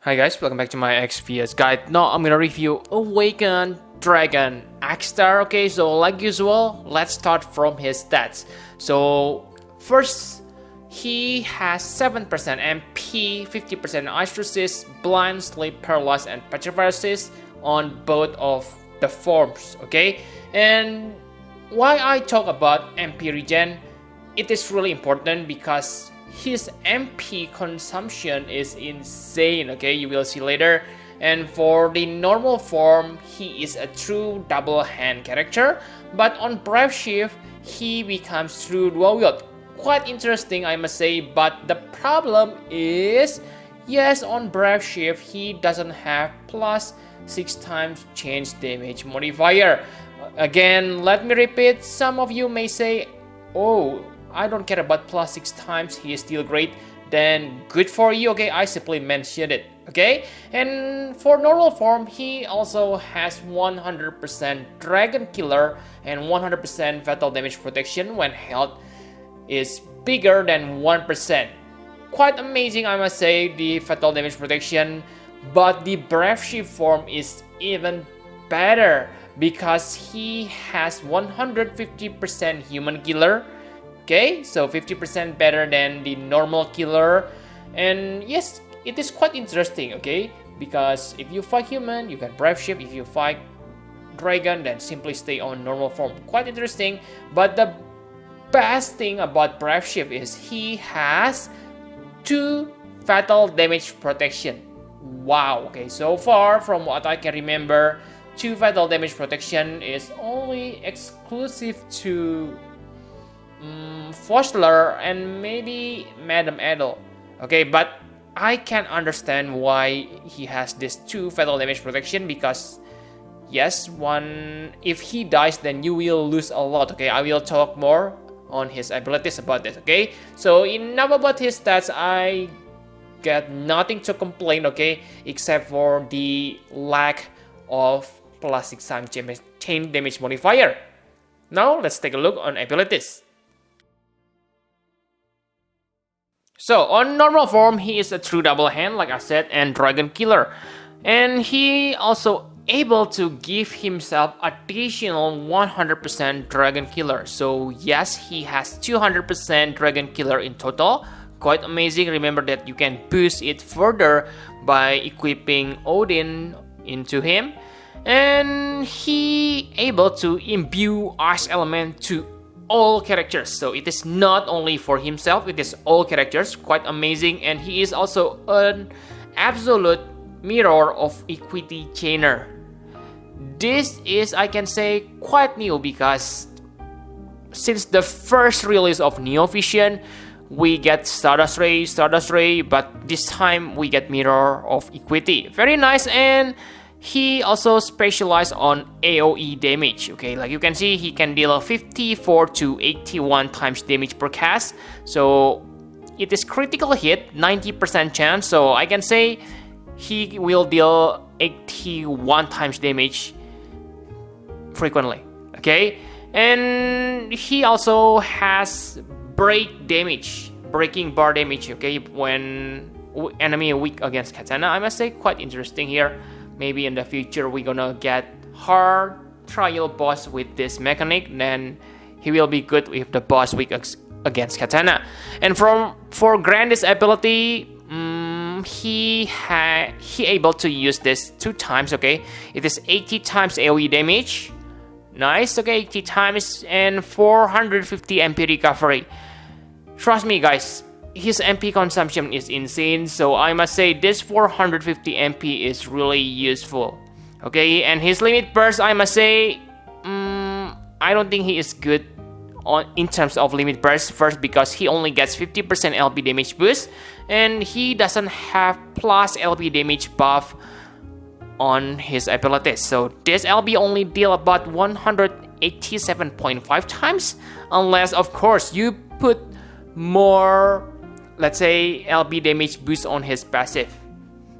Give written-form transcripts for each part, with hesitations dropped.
Hi guys, welcome back to my XPS guide. Now I'm gonna review Awakened Dragon Akstar. Okay, so like usual, let's start from his stats. So first, he has 7% MP, 50% ice resist, blind, sleep, paralyzed, and petrified on both of the forms. Okay, and why I talk about MP regen, it is really important because his MP consumption is insane. Okay, you will see later. And for the normal form, he is a true double hand character, but on Brave Shift he becomes true dual wield. Quite interesting, I must say, but the problem is, yes, on Brave Shift he doesn't have plus 6 times change damage modifier. Again, let me repeat, some of you may say, oh, I don't care about plus 6 times, he is still great. Then good for you. Okay, I simply mentioned it. Okay, and for normal form he also has 100% Dragon Killer and 100% Fatal Damage Protection when health is bigger than 1%. Quite amazing, I must say, the Fatal Damage Protection. But the Brave Shift form is even better because he has 150% Human Killer. Okay, so 50% better than the normal killer. And yes, it is quite interesting, okay? Because if you fight human, you can Brave Shift. If you fight dragon, then simply stay on normal form. Quite interesting. But the best thing about Brave Shift is he has 2 fatal damage protection. Wow, okay, so far from what I can remember, 2 fatal damage protection is only exclusive to Fosler and maybe Madam Edel. Okay, but I can understand why he has this 2 fatal damage protection because yes, if he dies then you will lose a lot. Okay, I will talk more on his abilities about this. Okay, so enough about his stats. I got nothing to complain, okay, except for the lack of plus 6 times chain damage modifier. Now let's take a look on abilities. So on normal form, he is a true double hand, like I said, and Dragon Killer. And he also able to give himself additional 100% Dragon Killer. So yes, he has 200% Dragon Killer in total. Quite amazing. Remember that you can boost it further by equipping Odin into him. And he able to imbue Ice Element to all characters, so it is not only for himself, it is all characters. Quite amazing. And he is also an absolute mirror of equity chainer. This is, I can say, quite new because since the first release of Neo Vision we get Stardust Ray, but this time we get mirror of equity. Very nice. And he also specializes on AoE damage. Okay, like you can see, he can deal 54 to 81 times damage per cast. So it is critical hit, 90% chance. So I can say he will deal 81 times damage frequently. Okay, and he also has breaking bar damage. Okay, when enemy weak against Katana. I must say, quite interesting here. Maybe in the future we're gonna get hard trial boss with this mechanic, then he will be good if the boss weak against Katana. And for Grandis ability, he able to use this 2 times. Okay, it is 80 times AoE damage. Nice. Okay, 80 times and 450 MP recovery. Trust me, guys, his MP consumption is insane, so I must say this 450 MP is really useful. Okay, and his limit burst, I must say, I don't think he is good in terms of limit burst. First, because he only gets 50% LP damage boost, and he doesn't have plus LP damage buff on his abilities. So this LP only deal about 187.5 times, unless of course you put more, let's say, LB damage boost on his passive.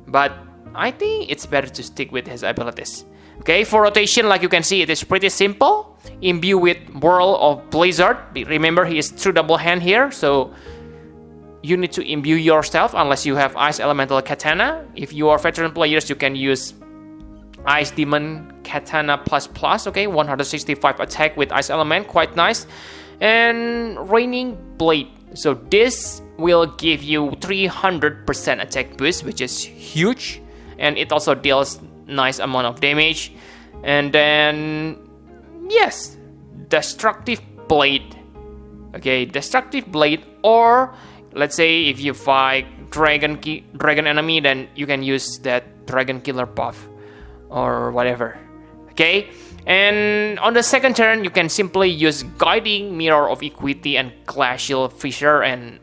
But I think it's better to stick with his abilities. Okay, for rotation, like you can see, it is pretty simple. Imbue with Whirl of Blizzard. Remember, he is true double hand here, so you need to imbue yourself unless you have Ice Elemental Katana. If you are veteran players, you can use Ice Demon Katana plus, okay, 165 attack with Ice Element, quite nice. And Raining Blade, so this will give you 300% attack boost, which is huge, and it also deals nice amount of damage. And then yes, Destructive Blade, okay, Destructive Blade, or let's say if you fight dragon enemy, then you can use that Dragon Killer buff or whatever, okay. And on the second turn, you can simply use Guiding Mirror of Equity and Glacial Fissure, and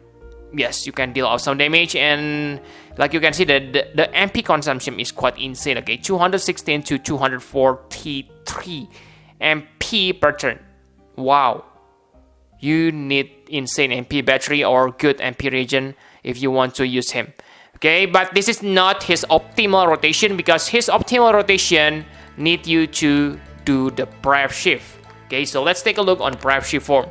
yes, you can deal out some damage. And like you can see, the MP consumption is quite insane, okay, 216 to 243 MP per turn. Wow, you need insane MP battery or good MP regen if you want to use him, okay. But this is not his optimal rotation, because his optimal rotation need you to do the Brave Shift, okay. So let's take a look on Brave Shift form.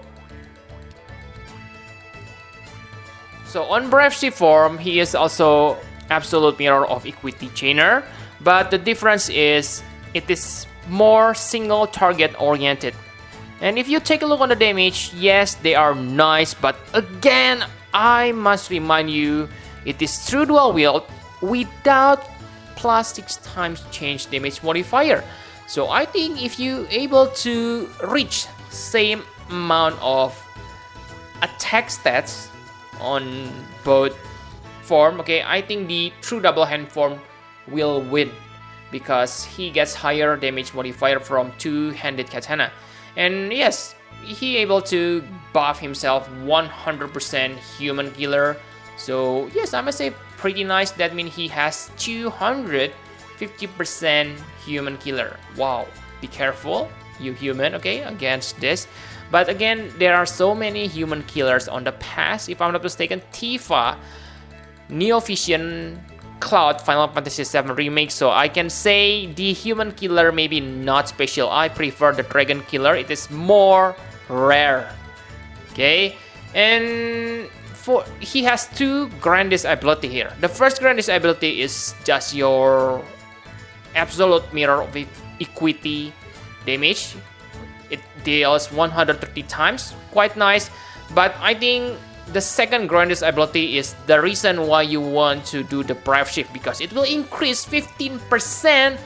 So on Brave Shift form, he is also Absolute Mirror of Equity Chainer, but the difference is it is more single target oriented. And if you take a look on the damage, yes, they are nice, but again, I must remind you, it is true dual wield without plus 6 times change damage modifier. So I think if you able to reach same amount of attack stats on both form, okay, I think the true double hand form will win, because he gets higher damage modifier from two-handed katana. And yes, he able to buff himself 100% human killer. So yes, I must say pretty nice. That means he has 250% human killer. Wow, be careful, you human, okay, against this. But again, there are so many human killers on the past. If I'm not mistaken, Tifa, Neovision, Cloud, Final Fantasy VII Remake. So I can say the human killer maybe not special. I prefer the dragon killer. It is more rare. Okay, and he has two grandest ability here. The first grandest ability is just your Absolute Mirror of Equity damage. It deals 130 times, quite nice. But I think the second grandest ability is the reason why you want to do the Brave Shift, because it will increase 15%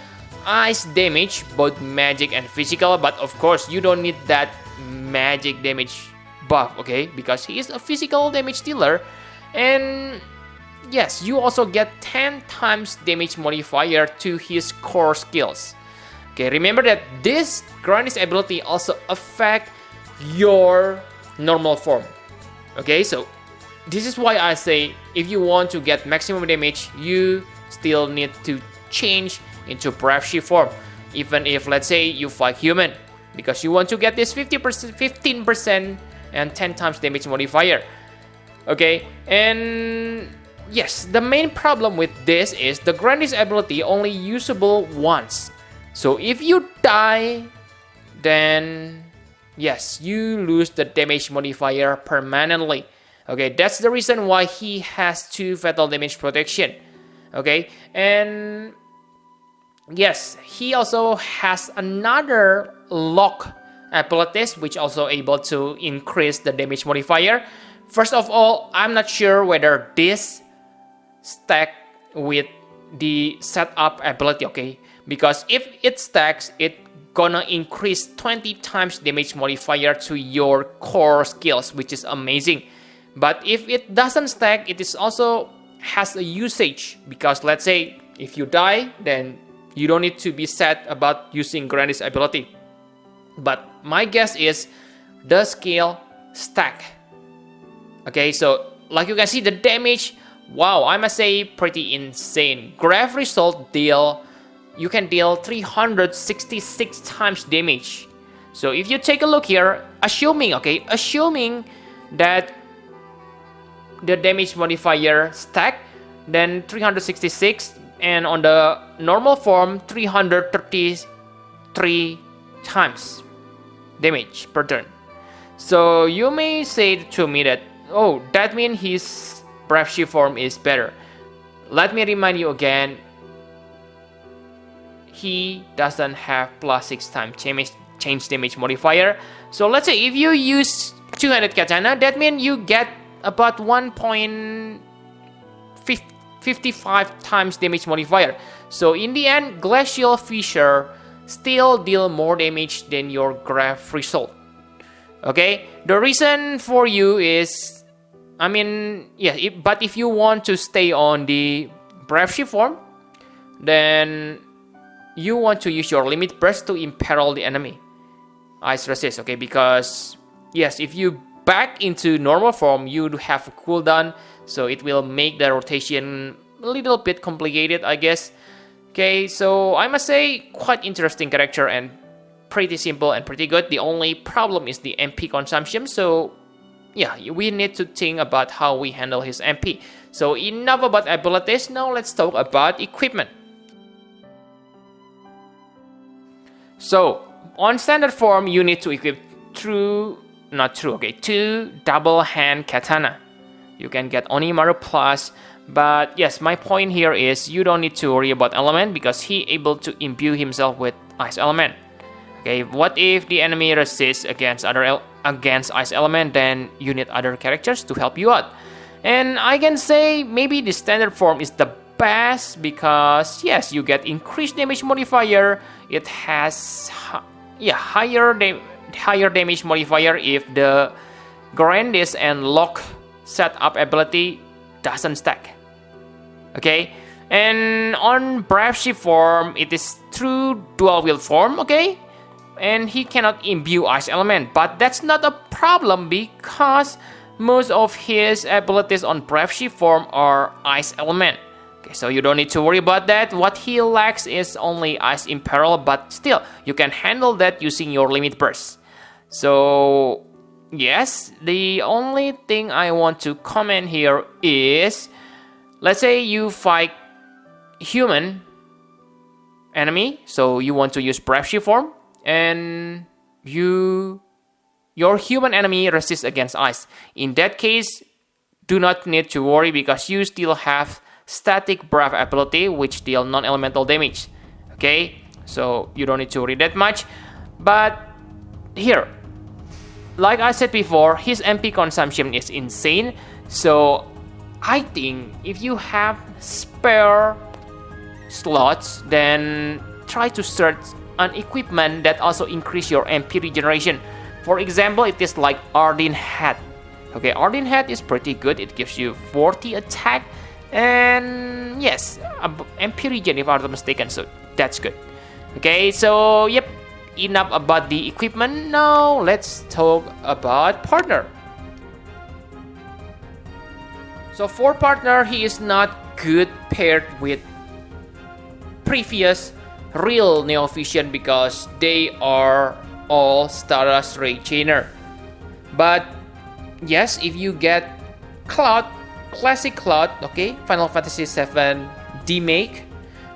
ice damage, both magic and physical. But of course, you don't need that magic damage buff, okay, because he is a physical damage dealer. And yes, you also get 10 times damage modifier to his core skills. Okay, remember that this grandest ability also affect your normal form. Okay, so this is why I say if you want to get maximum damage, you still need to change into Brave Shift form, even if let's say you fight human, because you want to get this 50%, 15% and 10 times damage modifier. Okay, and yes, the main problem with this is the grandest ability only usable once. So if you die, then yes, you lose the damage modifier permanently. Okay, that's the reason why he has 2 fatal damage protection. Okay, and yes, he also has another lock abilities which also able to increase the damage modifier. First of all, I'm not sure whether this stack with the setup ability, okay, because if it stacks, it gonna increase 20 times damage modifier to your core skills, which is amazing. But if it doesn't stack, it is also has a usage, because let's say if you die, then you don't need to be sad about using grandest ability. But my guess is the skill stack. Okay, so like you can see the damage, wow, I must say pretty insane. Grave Result deal, you can deal 366 times damage. So if you take a look here, assuming that the damage modifier stack, then 366, and on the normal form 333 times damage per turn. So you may say to me that, oh, that means Brave Shift form is better. Let me remind you again, he doesn't have +6 times change damage modifier. So let's say if you use two-handed katana, that means you get about 1.55 times damage modifier. So in the end, Glacial Fissure still deal more damage than your graph result. Okay, the reason for you is, but if you want to stay on the Brave Shift form, then you want to use your limit burst to imperil the enemy ice resist. Okay, because yes, if you back into normal form, you have a cooldown, so it will make the rotation a little bit complicated, I guess. Okay, so I must say, quite interesting character and pretty simple and pretty good. The only problem is the MP consumption, so yeah, we need to think about how we handle his MP. So enough about abilities, now let's talk about equipment. So on standard form, you need to equip two double hand katana. You can get Onimaru Plus, but yes, my point here is you don't need to worry about element because he able to imbue himself with ice element. Okay, what if the enemy resists against ice element? Then you need other characters to help you out. And I can say maybe the standard form is the best because yes, you get increased damage modifier. It has higher damage modifier if the Grandis and Lock setup ability doesn't stack. Okay, and on Brave Shift form, it is true dual wield form. Okay, and he cannot imbue ice element, but that's not a problem because most of his abilities on Brave Shift form are ice element. Okay, so you don't need to worry about that. What he lacks is only ice imperil, but still you can handle that using your limit burst. So yes, the only thing I want to comment here is, let's say you fight human enemy, so you want to use Brave Shift form, and your human enemy resists against ice. In that case, do not need to worry because you still have static Brave ability which deal non-elemental damage. Okay, so you don't need to worry that much. But here, like I said before, his MP consumption is insane. So I think if you have spare slots, then try to search an equipment that also increase your MP regeneration. For example, it is like Ardeen Hat. Okay, Ardeen Hat is pretty good. It gives you 40 attack and yes, MP regen if I'm not mistaken. So that's good. Okay, so yep, enough about the equipment. Now let's talk about partner. So for partner, he is not good paired with previous real Neovision because they are all Stardust Ray Chainer. But yes, if you get Cloud, classic Cloud, okay, Final Fantasy VII Demake,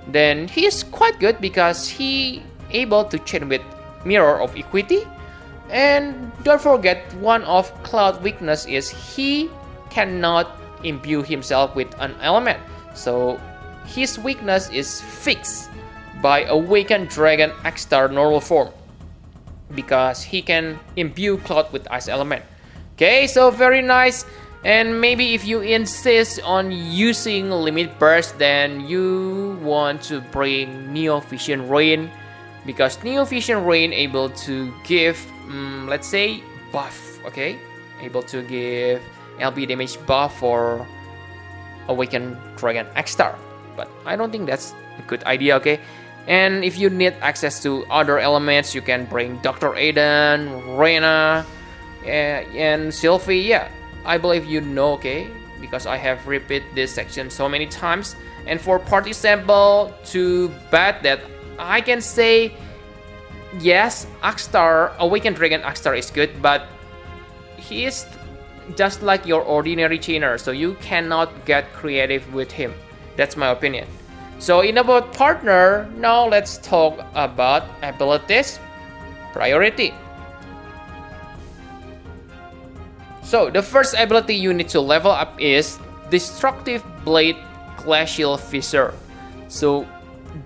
then he is quite good because he able to chain with Mirror of Equity. And don't forget, one of Cloud weakness is he cannot imbue himself with an element. So his weakness is fixed by Awakened Dragon Akstar normal form because he can imbue Cloud with ice element. Okay, so very nice. And maybe if you insist on using limit burst, then you want to bring Neovision Rain because Neovision Rain able to give let's say buff. Okay, able to give LB damage buff for Awakened Dragon Akstar, but I don't think that's a good idea. Okay, and if you need access to other elements, you can bring Dr. Aiden, Reyna, and Sylvie. Yeah, I believe you know, okay, because I have repeated this section so many times. And for party sample, too bad that I can say yes, Akstar, Awakened Dragon Akstar is good, but he is just like your ordinary chainer, so you cannot get creative with him. That's my opinion. So in about partner, now let's talk about abilities priority. So the first ability you need to level up is Destructive Blade Glacial Fissure. So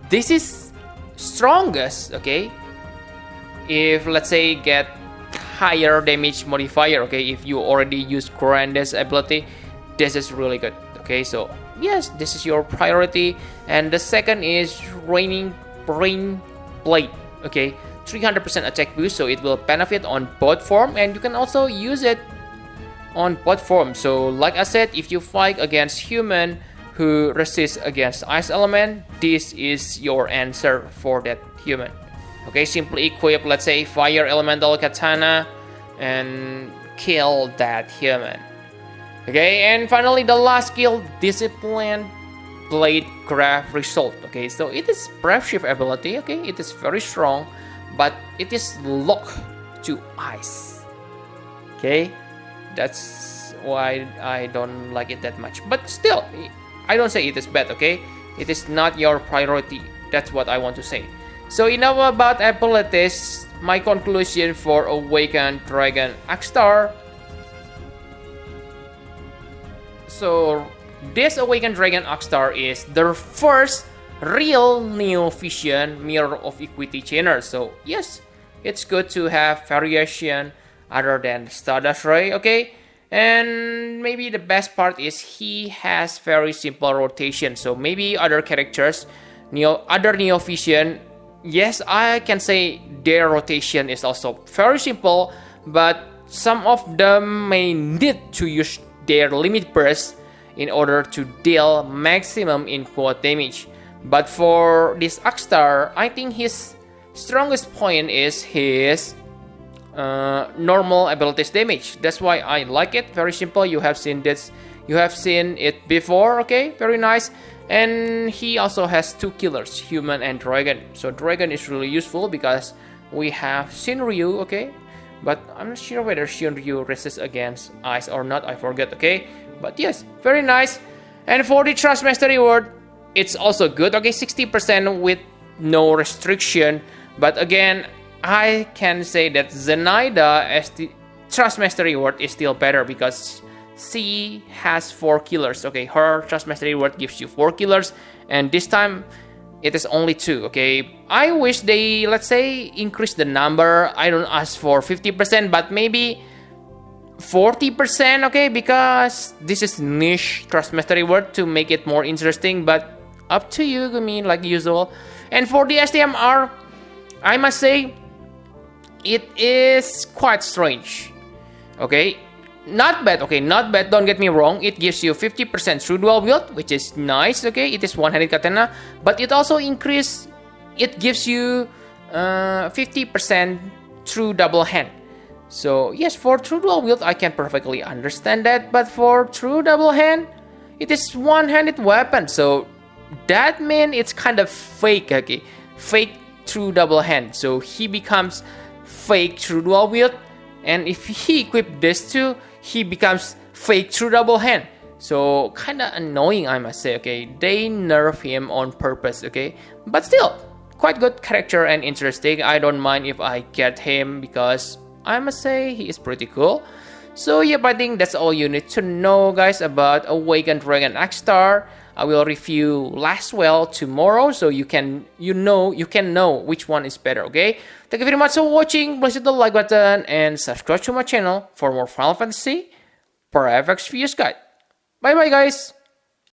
this is strongest, okay, if let's say get higher damage modifier, okay, if you already use Grande's ability, this is really good, okay. So yes, this is your priority. And the second is Raining Brain Blade, okay, 300% attack boost, so it will benefit on both form, and you can also use it on both forms. So like I said, if you fight against human who resist against ice element, this is your answer for that human. Okay, simply equip, let's say, fire elemental katana and kill that human. Okay, and finally the last skill, Discipline Blade Graph Result. Okay, so it is Breath Shift ability. Okay, it is very strong, but it is locked to ice. Okay, that's why I don't like it that much. But still, I don't say it is bad. Okay, it is not your priority. That's what I want to say. So enough about abilities. My conclusion for Awakened Dragon Akstar. So this Awakened Dragon Akstar is the first real Neo Vision Mirror of Equity chainer. So yes, it's good to have variation other than Stardust Ray, okay? And maybe the best part is he has very simple rotation. So maybe other characters, other Neo Vision, yes, I can say their rotation is also very simple, but some of them may need to use their limit burst in order to deal maximum in quote damage. But for this Akstar, I think his strongest point is his normal abilities damage. That's why I like it. Very simple. You have seen this. You have seen it before. Okay, very nice. And he also has two killers, human and dragon. So dragon is really useful because we have Shinryu, okay? But I'm not sure whether Shinryu resists against ice or not, I forget, okay? But yes, very nice. And for the Trust Master reward, it's also good, okay? 60% with no restriction. But again, I can say that Zenaida as the Trust Master reward is still better because she has 4 killers, okay? Her Trust Mastery reward gives you 4 killers, and this time it is only 2, okay? I wish they, let's say, increase the number. I don't ask for 50%, but maybe 40%, okay? Because this is niche Trust Mastery reward to make it more interesting, but up to you, I mean, like usual. And for the STMR, I must say, it is quite strange, okay? Not bad, okay, not bad, don't get me wrong. It gives you 50% true dual wield, which is nice, okay. It is one-handed katana, but it also it gives you 50% true double hand. So yes, for true dual wield, I can perfectly understand that, but for true double hand, it is one-handed weapon, so that means it's kind of fake, okay. Fake true double hand, so he becomes fake true dual wield, and if he equips this too, he becomes fake true double hand. So kinda annoying, I must say, okay. They nerf him on purpose, okay. But still, quite good character and interesting. I don't mind if I get him because I must say he is pretty cool. So yep, I think that's all you need to know, guys, about Awakened Dragon Akstar. I will review Lastwell tomorrow, so you can know which one is better, okay? Thank you very much for watching. Please hit the like button and subscribe to my channel for more Final Fantasy FFBE guide. Bye bye, guys.